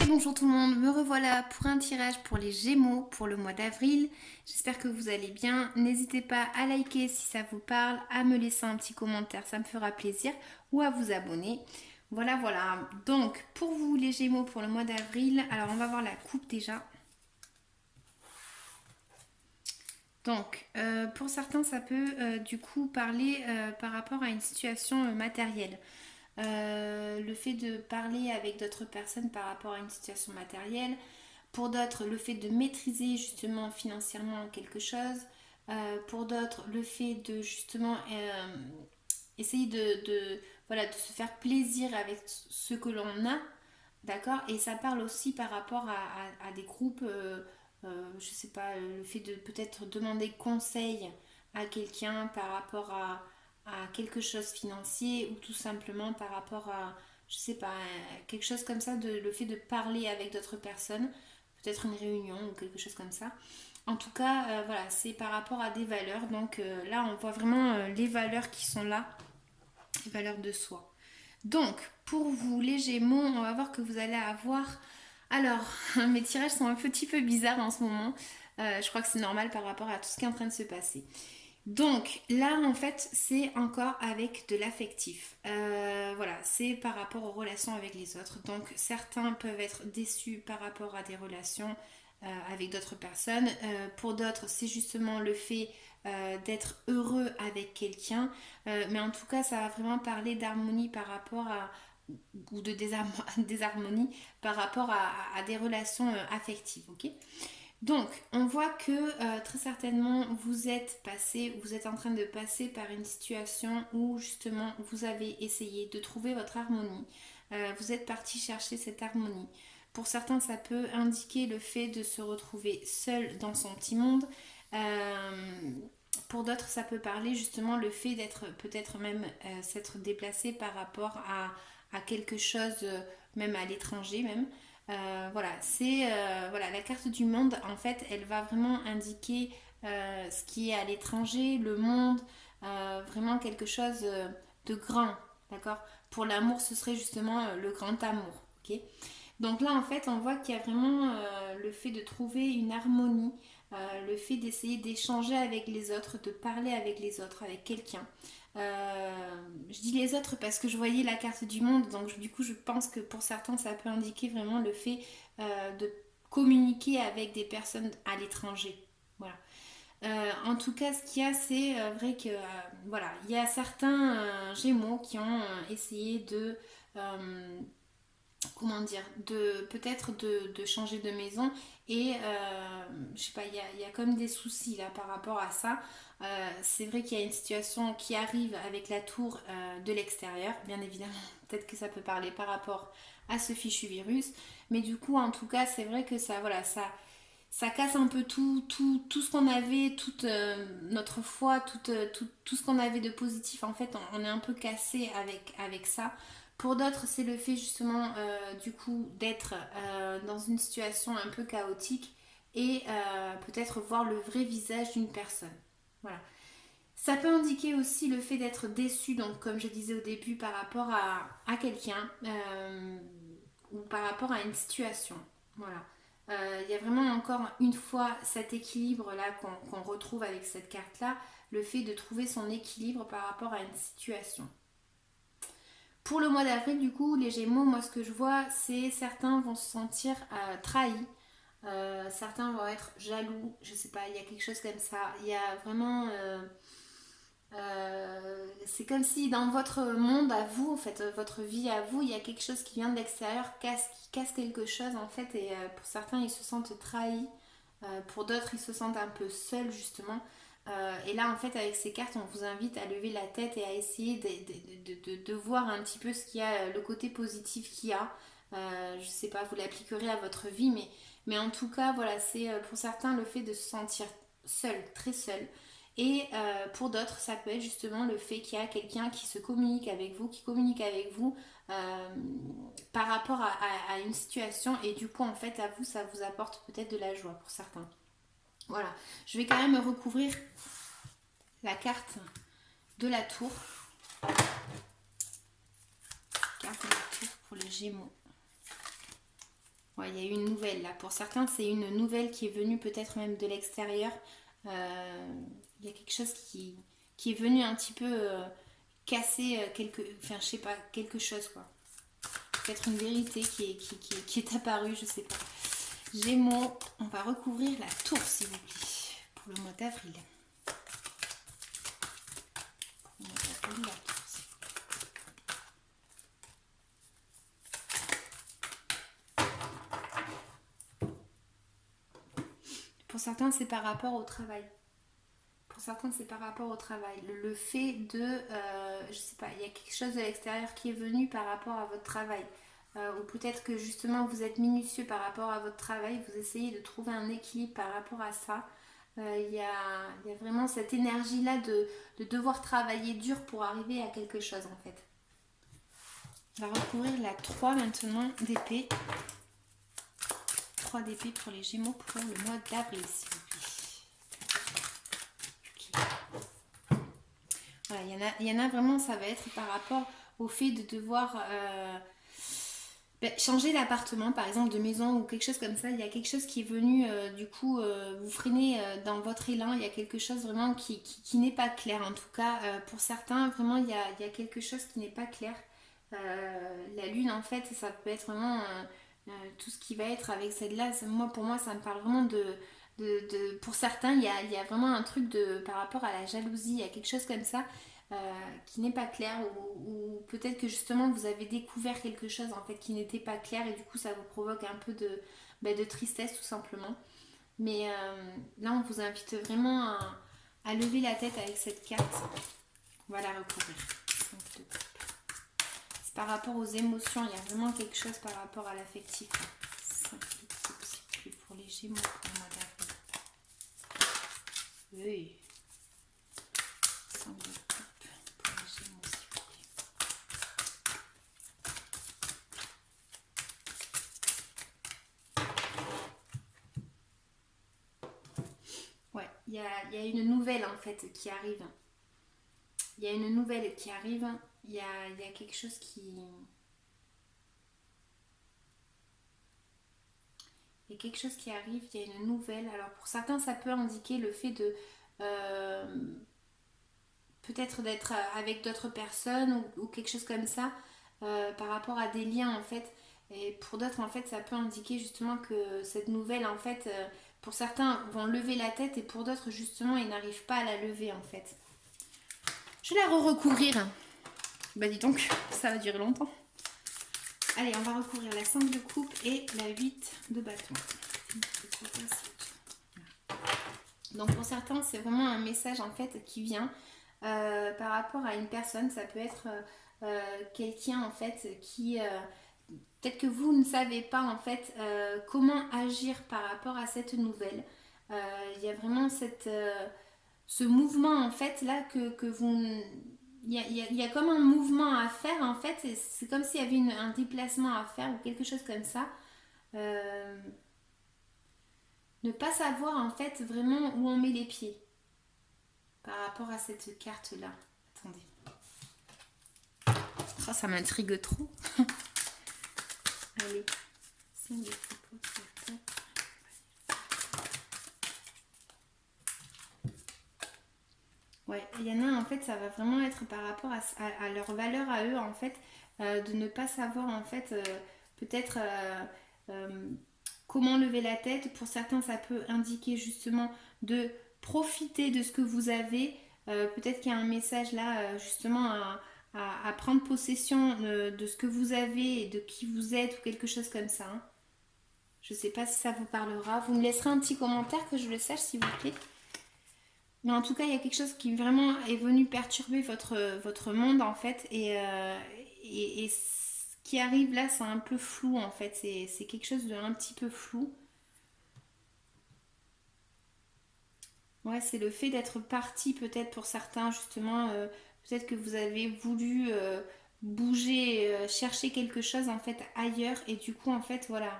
Bonjour tout le monde, me revoilà pour un tirage pour les Gémeaux pour le mois d'avril. J'espère que vous allez bien. N'hésitez pas à liker si ça vous parle, à me laisser un petit commentaire, ça me fera plaisir, ou à vous abonner. Voilà. Donc, pour vous les Gémeaux pour le mois d'avril, alors on va voir la coupe déjà. Donc, pour certains, ça peut du coup parler par rapport à une situation matérielle. Le fait de parler avec d'autres personnes par rapport à une situation matérielle. Pour d'autres, le fait de maîtriser justement financièrement quelque chose. Pour d'autres, le fait de justement essayer voilà, de se faire plaisir avec ce que l'on a. D'accord. Et ça parle aussi par rapport à des groupes, je sais pas, le fait de peut-être demander conseil à quelqu'un par rapport à quelque chose financier ou tout simplement par rapport à, je sais pas, quelque chose comme ça, le fait de parler avec d'autres personnes, peut-être une réunion ou quelque chose comme ça. En tout cas, voilà, c'est par rapport à des valeurs. Donc là, on voit vraiment les valeurs qui sont là, les valeurs de soi. Donc, pour vous, les Gémeaux, on va voir que vous allez avoir... Alors, mes tirages sont un petit peu bizarres en ce moment. Je crois que c'est normal par rapport à tout ce qui est en train de se passer. Donc, là, en fait, c'est encore avec de l'affectif. Voilà, c'est par rapport aux relations avec les autres. Donc, certains peuvent être déçus par rapport à des relations avec d'autres personnes. Pour d'autres, c'est justement le fait d'être heureux avec quelqu'un. Mais en tout cas, ça va vraiment parler d'harmonie par rapport à ou de désharmonie par rapport à des relations affectives, ok. Donc, on voit que très certainement vous êtes en train de passer par une situation où justement vous avez essayé de trouver votre harmonie. Vous êtes parti chercher cette harmonie. Pour certains, ça peut indiquer le fait de se retrouver seul dans son petit monde. Pour d'autres, ça peut parler justement le fait d'être peut-être même s'être déplacé par rapport à quelque chose, même à l'étranger même. Voilà, c'est voilà, la carte du monde, en fait, elle va vraiment indiquer ce qui est à l'étranger, le monde, vraiment quelque chose de grand, d'accord. Pour l'amour, ce serait justement le grand amour, ok. Donc là, en fait, on voit qu'il y a vraiment le fait de trouver une harmonie, le fait d'essayer d'échanger avec les autres, de parler avec les autres, avec quelqu'un. Je dis les autres parce que je voyais la carte du monde, donc du coup, je pense que pour certains, ça peut indiquer vraiment le fait de communiquer avec des personnes à l'étranger. Voilà. En tout cas, ce qu'il y a, c'est vrai que voilà, il y a certains Gémeaux qui ont essayé de comment dire, de peut-être de changer de maison et je sais pas, il y a comme des soucis là par rapport à ça. C'est vrai qu'il y a une situation qui arrive avec la tour de l'extérieur, bien évidemment, peut-être que ça peut parler par rapport à ce fichu virus, mais du coup en tout cas c'est vrai que ça, voilà, ça casse un peu tout ce qu'on avait, toute notre foi, tout ce qu'on avait de positif. En fait, on est un peu cassé avec ça. Pour d'autres, c'est le fait justement du coup d'être dans une situation un peu chaotique et peut-être voir le vrai visage d'une personne. Voilà. Ça peut indiquer aussi le fait d'être déçu, donc comme je disais au début, par rapport à quelqu'un ou par rapport à une situation. Voilà. Il y a vraiment encore une fois cet équilibre là qu'on retrouve avec cette carte là, le fait de trouver son équilibre par rapport à une situation. Pour le mois d'avril, du coup, les Gémeaux, moi ce que je vois, c'est certains vont se sentir trahis, certains vont être jaloux, je sais pas, il y a quelque chose comme ça. Il y a vraiment c'est comme si dans votre monde à vous, en fait, votre vie à vous, il y a quelque chose qui vient de l'extérieur, qui casse quelque chose en fait, et pour certains ils se sentent trahis, pour d'autres ils se sentent un peu seuls justement. Et là en fait avec ces cartes on vous invite à lever la tête et à essayer de voir un petit peu ce qu'il y a, le côté positif qu'il y a. Je sais pas, vous l'appliquerez à votre vie, mais en tout cas voilà, c'est pour certains le fait de se sentir seul, très seul. Et pour d'autres, ça peut être justement le fait qu'il y a quelqu'un qui se communique avec vous, qui communique avec vous euh, par rapport à une situation. Et du coup, en fait, à vous, ça vous apporte peut-être de la joie pour certains. Voilà. Je vais quand même recouvrir la carte de la tour. Gémeaux. Ouais, il y a eu une nouvelle là. Pour certains, c'est une nouvelle qui est venue peut-être même de l'extérieur. Il y a quelque chose qui est venu un petit peu casser enfin, je sais pas, quelque chose quoi. Peut-être une vérité qui est apparue, je sais pas. Gémeaux, on va recouvrir la tour s'il vous plaît pour le mois d'avril. Pour certains, c'est par rapport au travail. Pour certains, c'est par rapport au travail. Le fait de, je sais pas, il y a quelque chose de l'extérieur qui est venu par rapport à votre travail. Ou peut-être que justement vous êtes minutieux par rapport à votre travail, vous essayez de trouver un équilibre par rapport à ça. Il y a vraiment cette énergie-là de devoir travailler dur pour arriver à quelque chose en fait. On va recouvrir la 3 maintenant d'épée. 3 d'épée pour les Gémeaux pour le mois d'avril, s'il vous plaît. Okay. Voilà, il y en a vraiment, ça va être par rapport au fait de devoir changer d'appartement, par exemple de maison ou quelque chose comme ça. Il y a quelque chose qui est venu du coup vous freiner dans votre élan. Il y a quelque chose vraiment qui n'est pas clair. En tout cas, pour certains, vraiment, il y a quelque chose qui n'est pas clair. La lune, en fait, ça peut être vraiment tout ce qui va être avec celle-là. Pour moi, ça me parle vraiment pour certains, il y a vraiment un truc par rapport à la jalousie. Il y a quelque chose comme ça qui n'est pas clair ou peut-être que justement vous avez découvert quelque chose en fait qui n'était pas clair et du coup ça vous provoque un peu de tristesse tout simplement. Mais là, on vous invite vraiment à lever la tête avec cette carte. On va la recouvrir. C'est par rapport aux émotions. Il y a vraiment quelque chose par rapport à l'affectif. 5 de coupe, s'il vous plaît, pour les Gémeaux pour le mois d'avril. Oui. 5 de coupe pour les Gémeaux, s'il vous plaît. Ouais, il y a une nouvelle en fait qui arrive. Il y a une nouvelle qui arrive. Il y a quelque chose qui... Il y a quelque chose qui arrive, il y a une nouvelle. Alors pour certains, ça peut indiquer le fait de... peut-être d'être avec d'autres personnes ou quelque chose comme ça par rapport à des liens en fait. Et pour d'autres, en fait, ça peut indiquer justement que cette nouvelle, en fait, pour certains, vont lever la tête et pour d'autres, justement, ils n'arrivent pas à la lever en fait. Je vais la recouvrir. Bah dis donc, ça va durer longtemps. Allez, on va recouvrir la 5 de coupe et la 8 de bâton. Donc pour certains, c'est vraiment un message en fait qui vient par rapport à une personne. Ça peut être quelqu'un en fait qui... peut-être que vous ne savez pas en fait comment agir par rapport à cette nouvelle. Il y a vraiment ce mouvement en fait là que vous... Il y a comme un mouvement à faire en fait, c'est comme s'il y avait un déplacement à faire ou quelque chose comme ça. Ne pas savoir en fait vraiment où on met les pieds par rapport à cette carte là. Attendez. Oh, ça m'intrigue trop. Allez. Ouais, il y en a en fait, ça va vraiment être par rapport à leur valeur à eux en fait, de ne pas savoir en fait, peut-être comment lever la tête. Pour certains, ça peut indiquer justement de profiter de ce que vous avez. Peut-être qu'il y a un message là justement à prendre possession de ce que vous avez et de qui vous êtes ou quelque chose comme ça. Hein. Je ne sais pas si ça vous parlera. Vous me laisserez un petit commentaire que je le sache s'il vous plaît. Mais en tout cas, il y a quelque chose qui vraiment est venu perturber votre monde en fait. Et ce qui arrive là, c'est un peu flou en fait. C'est quelque chose de un petit peu flou. Ouais, c'est le fait d'être parti peut-être pour certains justement. Peut-être que vous avez voulu bouger, chercher quelque chose en fait ailleurs. Et du coup, en fait, voilà.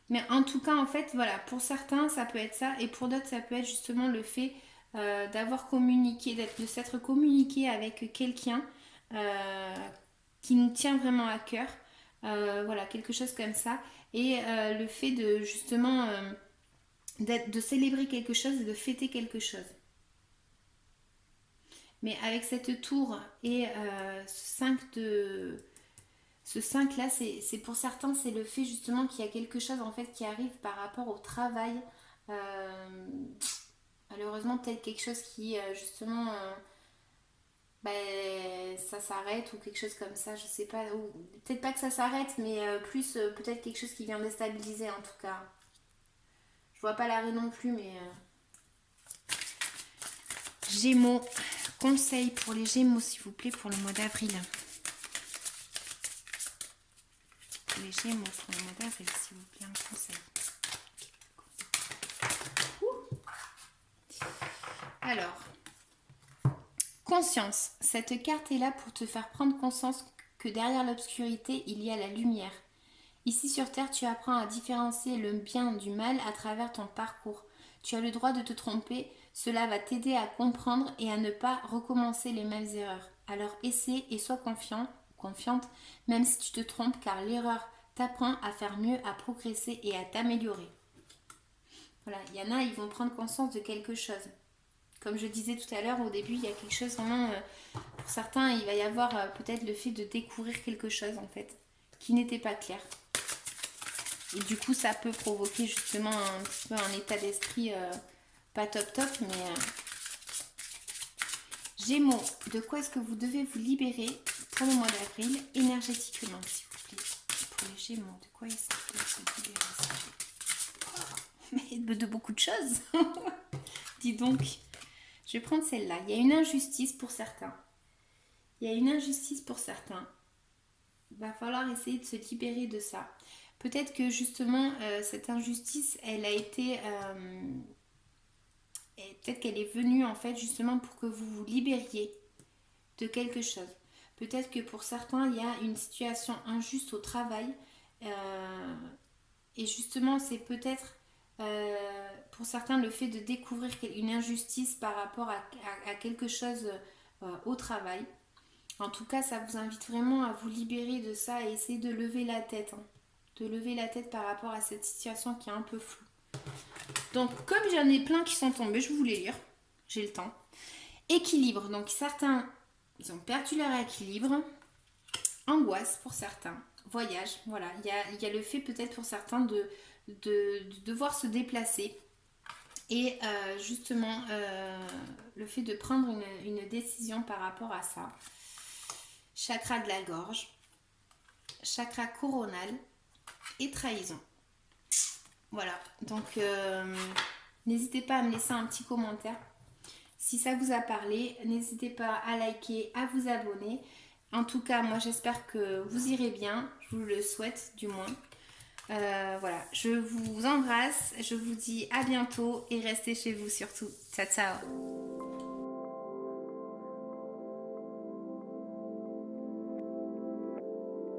Mais en tout cas, en fait, voilà, pour certains, ça peut être ça. Et pour d'autres, ça peut être justement le fait d'avoir communiqué, de s'être communiqué avec quelqu'un qui nous tient vraiment à cœur. Voilà, quelque chose comme ça. Et le fait de justement de célébrer quelque chose et de fêter quelque chose. Mais avec cette tour et ce 5 là, c'est pour certains, c'est le fait justement qu'il y a quelque chose en fait qui arrive par rapport au travail. Euh, Malheureusement, peut-être quelque chose qui justement ça s'arrête ou quelque chose comme ça, je sais pas. Ou peut-être pas que ça s'arrête, mais plus peut-être quelque chose qui vient déstabiliser en tout cas. Je vois pas l'arrêt non plus, mais Gémeaux, conseil pour les Gémeaux s'il vous plaît pour le mois d'avril. Pour les Gémeaux pour le mois d'avril s'il vous plaît, un conseil. Alors, conscience. Cette carte est là pour te faire prendre conscience que derrière l'obscurité, il y a la lumière. Ici sur Terre, tu apprends à différencier le bien du mal à travers ton parcours. Tu as le droit de te tromper, cela va t'aider à comprendre et à ne pas recommencer les mêmes erreurs. Alors essaie et sois confiant, confiante, même si tu te trompes, car l'erreur t'apprend à faire mieux, à progresser et à t'améliorer. Voilà, il y en a, ils vont prendre conscience de quelque chose. Comme je disais tout à l'heure, au début, il y a quelque chose vraiment, pour certains, il va y avoir peut-être le fait de découvrir quelque chose en fait, qui n'était pas clair. Et du coup, ça peut provoquer justement un petit peu un état d'esprit pas top top, mais Gémeaux, de quoi est-ce que vous devez vous libérer pour le mois d'avril énergétiquement, s'il vous plaît. Pour les Gémeaux, de quoi est-ce qu'il faut se libérer mais de beaucoup de choses. Dis donc, je vais prendre celle-là. Il y a une injustice pour certains. Il y a une injustice pour certains. Il va falloir essayer de se libérer de ça. Peut-être que justement, cette injustice, elle a été... et peut-être qu'elle est venue en fait justement pour que vous vous libériez de quelque chose. Peut-être que pour certains, il y a une situation injuste au travail. Et justement, c'est peut-être pour certains le fait de découvrir une injustice par rapport à quelque chose au travail. En tout cas, ça vous invite vraiment à vous libérer de ça et essayer de lever la tête. Hein. De lever la tête par rapport à cette situation qui est un peu floue. Donc, comme j'en ai plein qui sont tombés, je vais vous les lire. J'ai le temps. Équilibre. Donc, certains, ils ont perdu leur équilibre. Angoisse pour certains. Voyage. Voilà. Il y a le fait peut-être pour certains de devoir se déplacer. Et justement, le fait de prendre une décision par rapport à ça. Chakra de la gorge, chakra coronal et trahison. Voilà, donc n'hésitez pas à me laisser un petit commentaire. Si ça vous a parlé, n'hésitez pas à liker, à vous abonner. En tout cas, moi j'espère que vous irez bien, je vous le souhaite du moins. Voilà, je vous embrasse, je vous dis à bientôt et restez chez vous surtout. Ciao ciao.